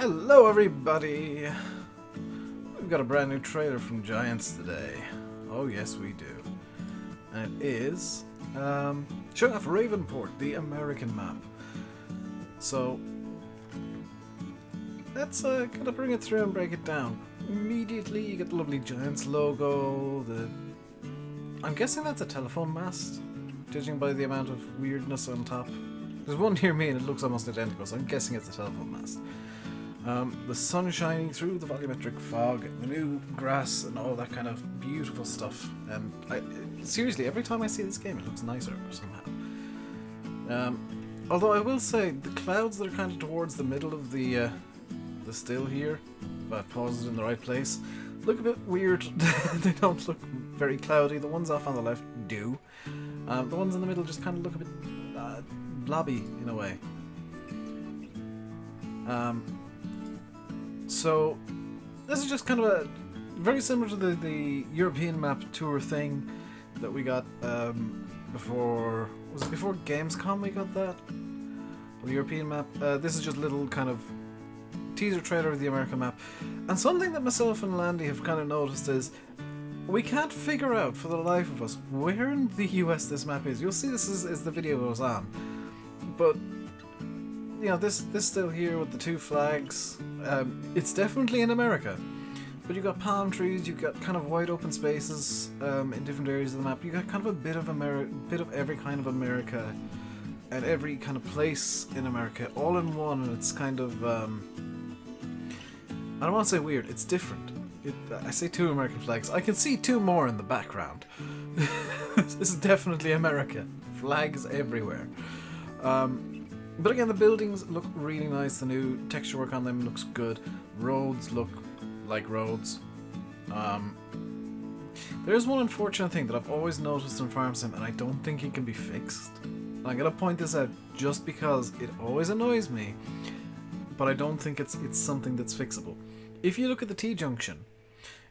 Hello everybody! We've got a brand new trailer from Giants today. Oh yes we do. And it is showing off Ravenport, the American map. So let's kind of bring it through and break it down. Immediately you get the lovely Giants logo, I'm guessing that's a telephone mast, judging by the amount of weirdness on top. There's one near me and it looks almost identical, so I'm guessing it's a telephone mast. The sun shining through the volumetric fog, the new grass and all that kind of beautiful stuff. And seriously, every time I see this game it looks nicer somehow. Although I will say, the clouds that are kind of towards the middle of the still here, if I've paused it in the right place, look a bit weird. They don't look very cloudy. The ones off on the left do. The ones in the middle just kind of look a bit blobby in a way. So this is just kind of a very similar to the European map tour thing that we got before. Was it before Gamescom we got that? The European map. This is just a little kind of teaser trailer of the American map. And something that myself and Landy have kind of noticed is we can't figure out for the life of us where in the US this map is. You'll see this as the video goes on. But you know, this still here with the two flags, it's definitely in America. But you've got palm trees, you've got kind of wide open spaces in different areas of the map. You've got kind of a bit of every kind of America and every kind of place in America all in one, and it's kind of I don't want to say weird, it's different. I say two American flags. I can see two more in the background. This is definitely America. Flags everywhere. But again, the buildings look really nice. The new texture work on them looks good. Roads look like roads. There's one unfortunate thing that I've always noticed in Farm Sim, and I don't think it can be fixed. And I'm gonna point this out just because it always annoys me, but I don't think it's something that's fixable. If you look at the T-junction,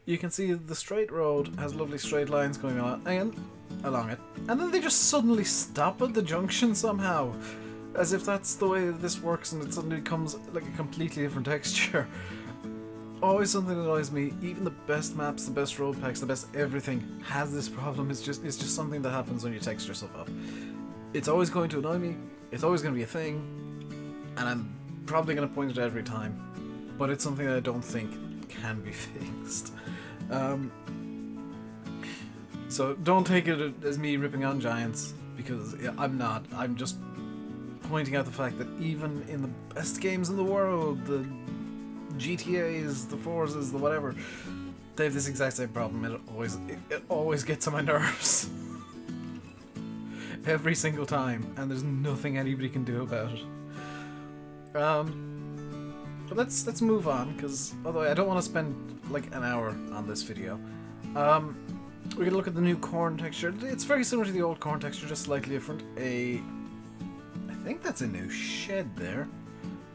you can see the straight road has lovely straight lines going on and along it, and then they just suddenly stop at the junction somehow, as if that's the way that this works, and it suddenly becomes like a completely different texture. Always something that annoys me. Even the best maps, the best road packs, the best everything has this problem. It's just something that happens when you texture stuff up. It's always going to annoy me. It's always going to be a thing, and I'm probably going to point it out every time. But it's something that I don't think can be fixed. So don't take it as me ripping on Giants, because I'm not. I'm just pointing out the fact that even in the best games in the world, the GTAs, the Forzas, the whatever, they have this exact same problem. It always gets on my nerves. Every single time, and there's nothing anybody can do about it. But let's move on, because although I don't want to spend like an hour on this video, we're gonna look at the new corn texture. It's very similar to the old corn texture, just slightly different. I think that's a new shed there.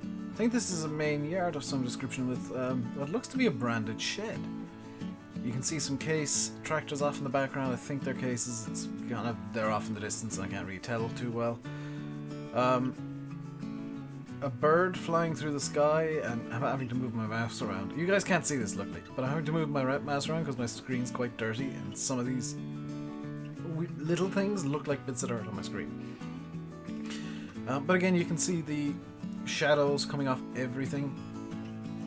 I think this is a main yard of some description with what looks to be a branded shed. You can see some case tractors off in the background. I think they're cases. It's kind of, they're off in the distance and I can't really tell too well. A bird flying through the sky, and I'm having to move my mouse around. You guys can't see this, luckily, but I'm having to move my mouse around because my screen's quite dirty, and some of these little things look like bits of dirt on my screen. But again, you can see the shadows coming off everything,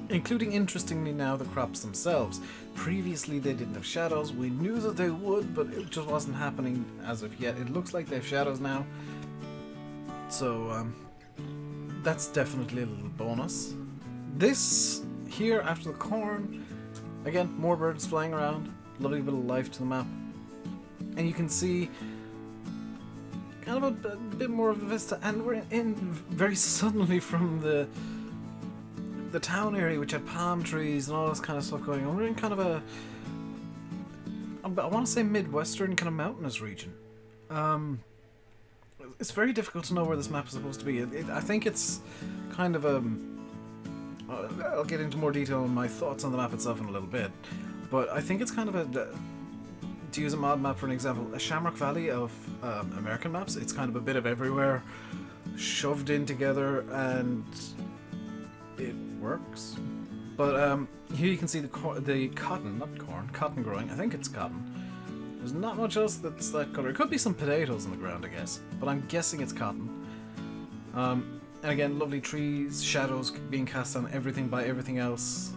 including, interestingly now, the crops themselves. Previously they didn't have shadows. We knew that they would, but it just wasn't happening as of yet. It looks like they have shadows now, so that's definitely a little bonus. This here, after the corn, again, more birds flying around, lovely bit of life to the map, and you can see kind of a bit more of a vista, and we're in very suddenly from the town area, which had palm trees and all this kind of stuff going on. We're in kind of a, I want to say midwestern kind of mountainous region. It's very difficult to know where this map is supposed to be. I think it's kind of I'll get into more detail on my thoughts on the map itself in a little bit, but I think it's kind of to use a mod map for an example, a Shamrock Valley of American maps. It's kind of a bit of everywhere, shoved in together, and it works. But here you can see the cotton, not corn, cotton growing. I think it's cotton. There's not much else that's that color. It could be some potatoes in the ground, I guess, but I'm guessing it's cotton. And again, lovely trees, shadows being cast on everything by everything else.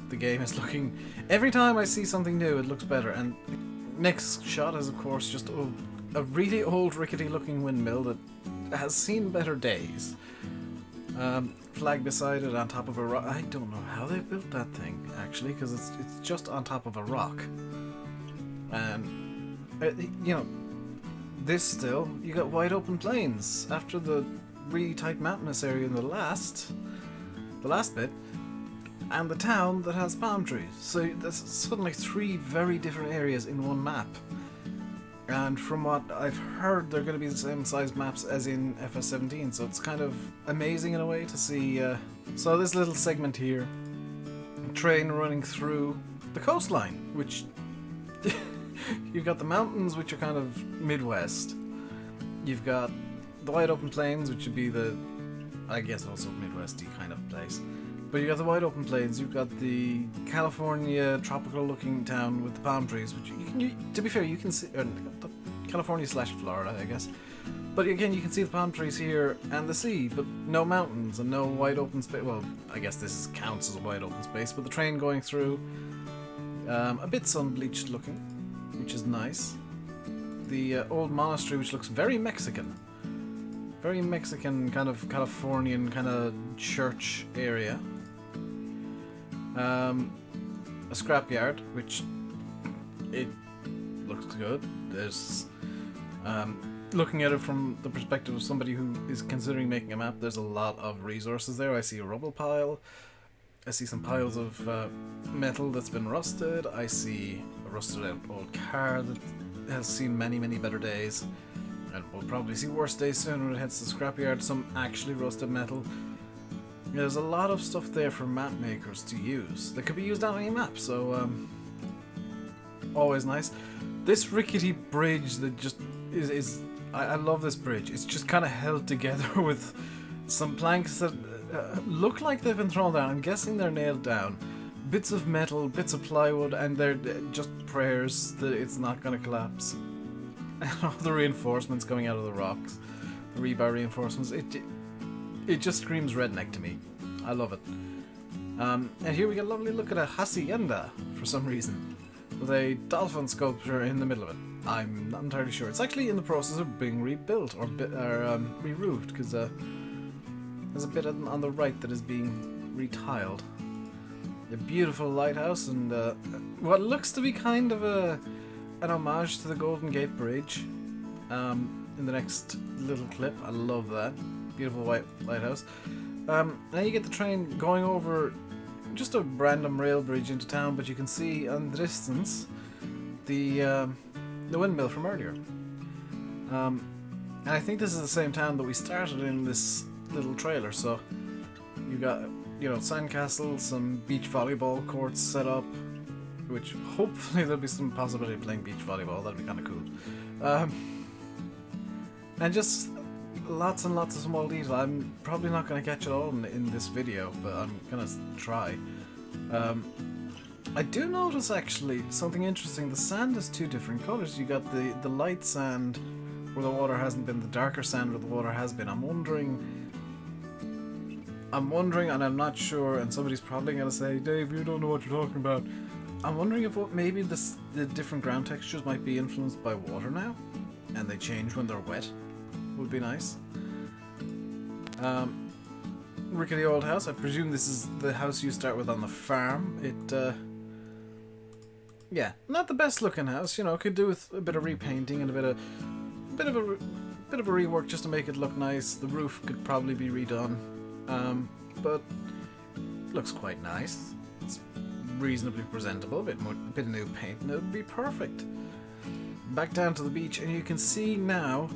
The game is looking... Every time I see something new, it looks better. And next shot is, of course, just a really old, rickety-looking windmill that has seen better days. Flag beside it on top of a rock. I don't know how they built that thing, actually, because it's just on top of a rock. And, you know, this still, you got wide open plains. After the really tight mountainous area in the last bit, and the town that has palm trees. So there's suddenly 3 very different areas in one map. And from what I've heard, they're going to be the same size maps as in FS17, so it's kind of amazing in a way to see. So this little segment here, train running through the coastline, which you've got the mountains, which are kind of Midwest. You've got the wide open plains, which would be the, I guess, also Midwesty kind of place. But you got the wide open plains, you've got the California tropical-looking town with the palm trees, which to be fair, you can see, California/Florida, I guess. But again, you can see the palm trees here and the sea, but no mountains and no wide open space. Well, I guess this counts as a wide open space, but the train going through, a bit sun-bleached looking, which is nice. The old monastery, which looks very Mexican. Very Mexican, kind of Californian kind of church area. A scrapyard, which it looks good. There's looking at it from the perspective of somebody who is considering making a map, there's a lot of resources there. I see a rubble pile. I see some piles of metal that's been rusted. I see a rusted out old car that has seen many, many better days. And we'll probably see worse days soon when it heads to the scrapyard. Some actually rusted metal. There's a lot of stuff there for map makers to use that could be used on any map, so always nice. This rickety bridge that just is I love this bridge. It's just kind of held together with some planks that look like they've been thrown down. I'm guessing they're nailed down. Bits of metal, bits of plywood, and they're just prayers that it's not going to collapse. And all the reinforcements coming out of the rocks, the rebar reinforcements, it just screams redneck to me. I love it. And here we get a lovely look at a hacienda for some reason, with a dolphin sculpture in the middle of it. I'm not entirely sure. It's actually in the process of being rebuilt or re-roofed, because there's a bit on the right that is being retiled. A beautiful lighthouse and what looks to be kind of an homage to the Golden Gate Bridge in the next little clip. I love that. Beautiful white lighthouse. Now you get the train going over just a random rail bridge into town, but you can see on the distance the windmill from earlier. And I think this is the same town that we started in this little trailer, so you got, you know, sandcastles, some beach volleyball courts set up, which hopefully there'll be some possibility of playing beach volleyball. That'd be kind of cool. And just lots and lots of small detail. I'm probably not going to catch it all in this video, but I'm going to try. I do notice actually something interesting. The sand is 2 different colors. You got the light sand where the water hasn't been, the darker sand where the water has been. I'm wondering, and I'm not sure, and somebody's probably going to say, Dave, you don't know what you're talking about. I'm wondering if maybe the different ground textures might be influenced by water now, and they change when they're wet. Would be nice. Rickety old house. I presume this is the house you start with on the farm. It, yeah, not the best looking house. You know, could do with a bit of repainting and a bit of a rework just to make it look nice. The roof could probably be redone, but looks quite nice. It's reasonably presentable. A bit of new paint, and it would be perfect. Back down to the beach, and you can see now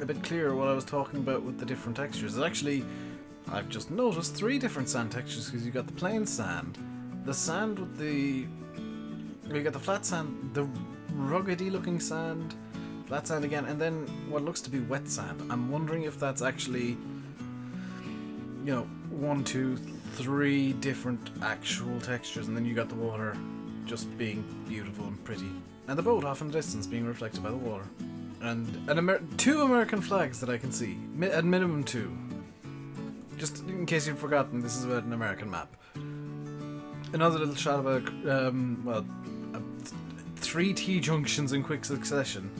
a bit clearer what I was talking about with the different textures. It's actually, I've just noticed 3 different sand textures, because you got the plain sand, the sand with you got the flat sand, the ruggedy looking sand, flat sand again, and then what looks to be wet sand. I'm wondering if that's actually, you know, 1, 2, 3 different actual textures, and then you got the water just being beautiful and pretty. And the boat off in the distance being reflected by the water. And 2 American flags that I can see. At minimum 2. Just in case you've forgotten, this is about an American map. Another little shot of a 3 T-junctions in quick succession.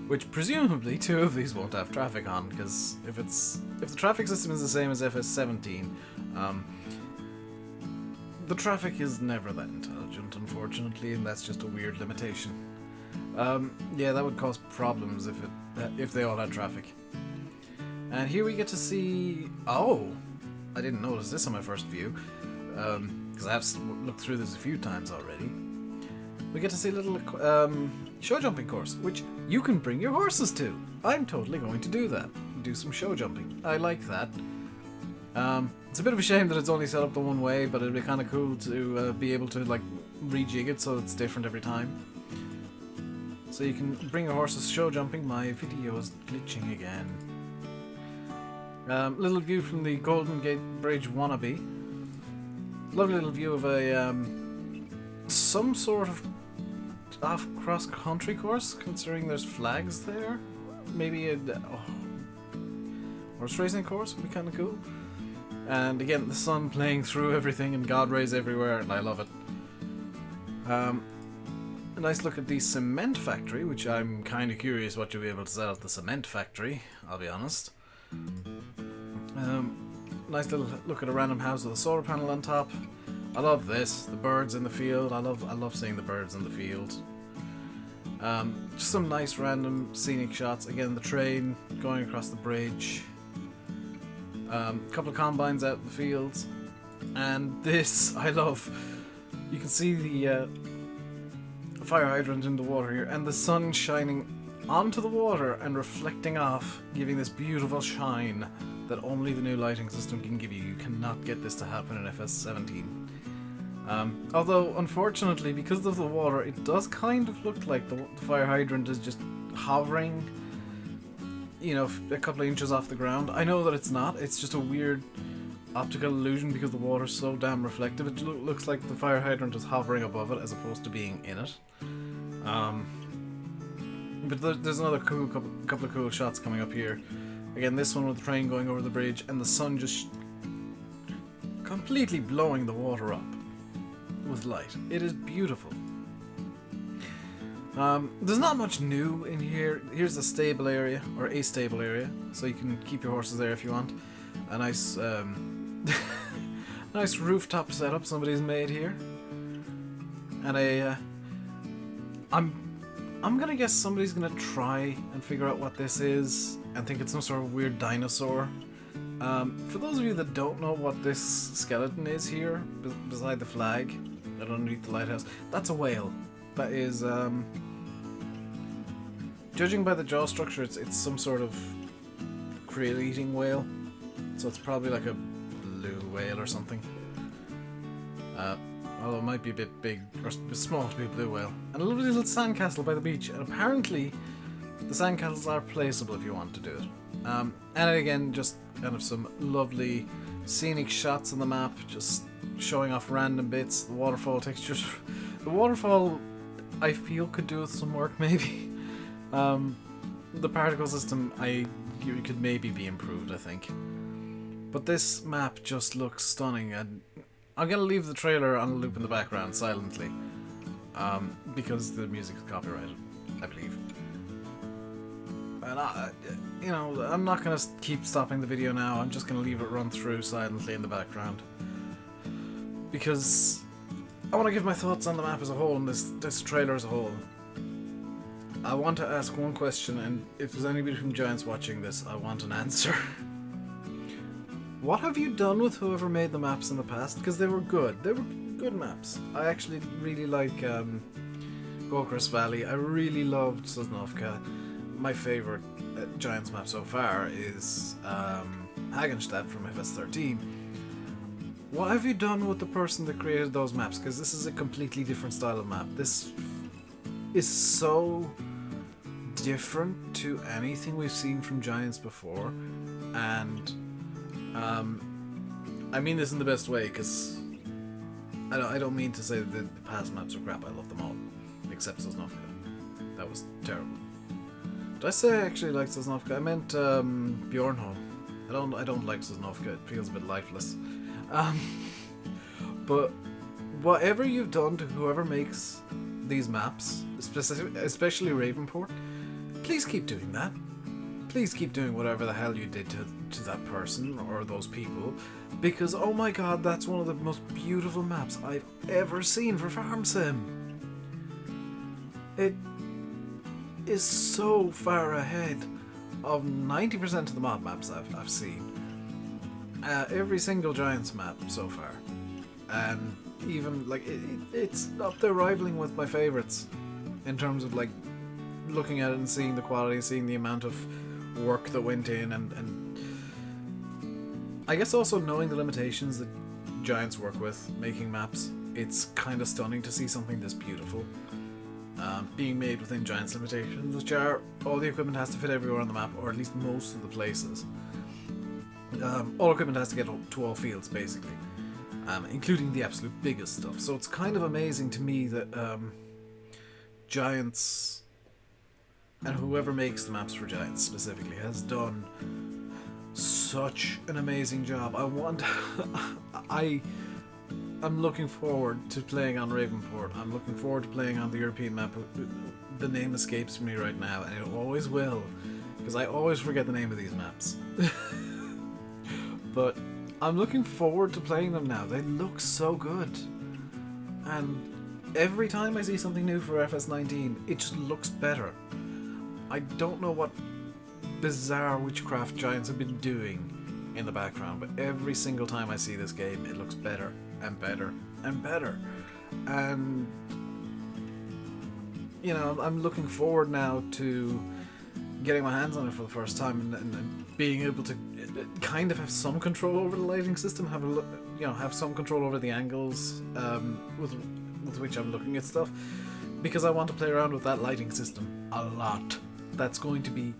Which presumably 2 of these won't have traffic on, because if the traffic system is the same as FS17, the traffic is never that intelligent, unfortunately, and that's just a weird limitation. Yeah, that would cause problems if they all had traffic. And here we get to see... Oh! I didn't notice this on my first view, because I have looked through this a few times already. We get to see a little show jumping course, which you can bring your horses to. I'm totally going to do that. Do some show jumping. I like that. It's a bit of a shame that it's only set up the one way, but it'd be kind of cool to be able to like rejig it so it's different every time. So you can bring your horses show jumping. My video is glitching again. Little view from the Golden Gate Bridge wannabe. Lovely little view of a some sort of cross-country course, considering there's flags there. Maybe a horse racing course would be kind of cool. And again, the sun playing through everything and God rays everywhere, and I love it. A nice look at the cement factory, which I'm kind of curious what you'll be able to sell at the cement factory, I'll be honest. Nice little look at a random house with a solar panel on top. I love this, the birds in the field. I love seeing the birds in the field. Just some nice random scenic shots. Again, the train going across the bridge. A couple of combines out in the fields. And this, I love. You can see the fire hydrant in the water here, and the sun shining onto the water and reflecting off, giving this beautiful shine that only the new lighting system can give you. You cannot get this to happen in FS17. Although, unfortunately, because of the water, it does kind of look like the fire hydrant is just hovering, you know, a couple of inches off the ground. I know that it's not. It's just a weird optical illusion because the water's so damn reflective. It looks like the fire hydrant is hovering above it as opposed to being in it. But there's another cool couple of cool shots coming up here. Again, this one with the train going over the bridge and the sun just completely blowing the water up with light. It is beautiful. There's not much new in here. Here's the stable area, or a stable area, so you can keep your horses there if you want. A nice, nice rooftop setup somebody's made here, and I'm gonna guess somebody's gonna try and figure out what this is and think it's some sort of weird dinosaur. For those of you that don't know what this skeleton is here, beside the flag and underneath the lighthouse, that's a whale. That is, judging by the jaw structure, it's some sort of krill-eating whale. So it's probably like a blue whale or something. Although it might be a bit big or small to be a blue whale. And a lovely little sandcastle by the beach. And apparently, the sandcastles are placeable if you want to do it. And again, just kind of some lovely scenic shots on the map, just showing off random bits, the waterfall textures. The waterfall, I feel, could do with some work, maybe. The particle system, could maybe be improved, I think. But this map just looks stunning, and I'm gonna leave the trailer on a loop in the background silently, because the music is copyrighted, I believe. And you know, I'm not gonna keep stopping the video now. I'm just gonna leave it run through silently in the background, because I want to give my thoughts on the map as a whole and this trailer as a whole. I want to ask one question, and if there's anybody from Giants watching this, I want an answer. What have you done with whoever made the maps in the past? Because they were good. They were good maps. I actually really like Gokras Valley. I really loved Sosnovka. My favorite Giants map so far is Hagenstadt from FS13. What have you done with the person that created those maps? Because this is a completely different style of map. This is so different to anything we've seen from Giants before, and I mean this in the best way, because I don't mean to say that the past maps are crap. I love them all, except Sosnovka. That was terrible. Did I say I actually like Sosnovka? I meant Bjornholm. I don't like Sosnovka. It feels a bit lifeless. But whatever you've done to whoever makes these maps, especially Ravenport, please keep doing that. Please keep doing whatever the hell you did to that person or those people, because oh my god, that's one of the most beautiful maps I've ever seen for Farm Sim. It is so far ahead of 90% of the mod maps I've seen. Every single Giants map so far, and even like it's up there rivaling with my favorites in terms of like looking at it and seeing the quality, seeing the amount of work that went in, and I guess also knowing the limitations that Giants work with making maps. It's kind of stunning to see something this beautiful being made within Giants limitations, which are all the equipment has to fit everywhere on the map, or at least most of the places. All equipment has to get to all fields, basically, including the absolute biggest stuff. So it's kind of amazing to me that Giants, and whoever makes the maps for Giants specifically, has done such an amazing job. I'm looking forward to playing on Ravenport. I'm looking forward to playing on the European map. The name escapes me right now, and it always will, because I always forget the name of these maps. But I'm looking forward to playing them now. They look so good. And every time I see something new for FS19, it just looks better. I don't know what bizarre witchcraft Giants have been doing in the background, but every single time I see this game, it looks better and better and better. And you know, I'm looking forward now to getting my hands on it for the first time and being able to kind of have some control over the lighting system, have some control over the angles with which I'm looking at stuff, because I want to play around with that lighting system a lot. That's going to be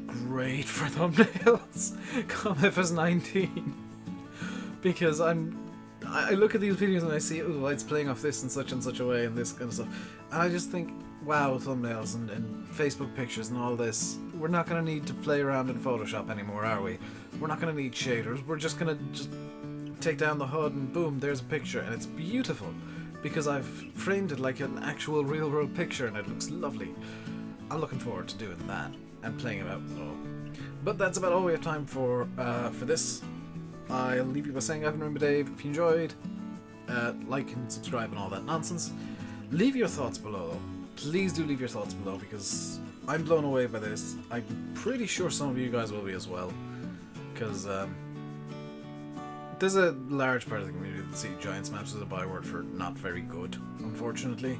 great for thumbnails come FS19, because I look at these videos and I see, oh, the light's playing off this in such and such a way and this kind of stuff, and I just think, wow, thumbnails and Facebook pictures and all this, we're not going to need to play around in Photoshop anymore, are we? We're not going to need shaders. We're just going to just take down the HUD and boom, there's a picture, and it's beautiful because I've framed it like an actual real world picture and it looks lovely. I'm looking forward to doing that and playing about with it all. But that's about all we have time for this. I'll leave you by saying I've been RainbowDave. If you enjoyed, like and subscribe and all that nonsense. Leave your thoughts below. Please do leave your thoughts below, because I'm blown away by this. I'm pretty sure some of you guys will be as well, because there's a large part of the community that see Giants maps as a byword for not very good, unfortunately.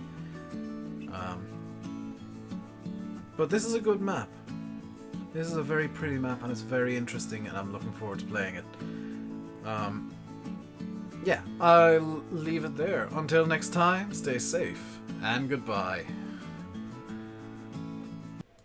But this is a good map. This is a very pretty map and it's very interesting, and I'm looking forward to playing it. Yeah, I'll leave it there. Until next time, stay safe and goodbye.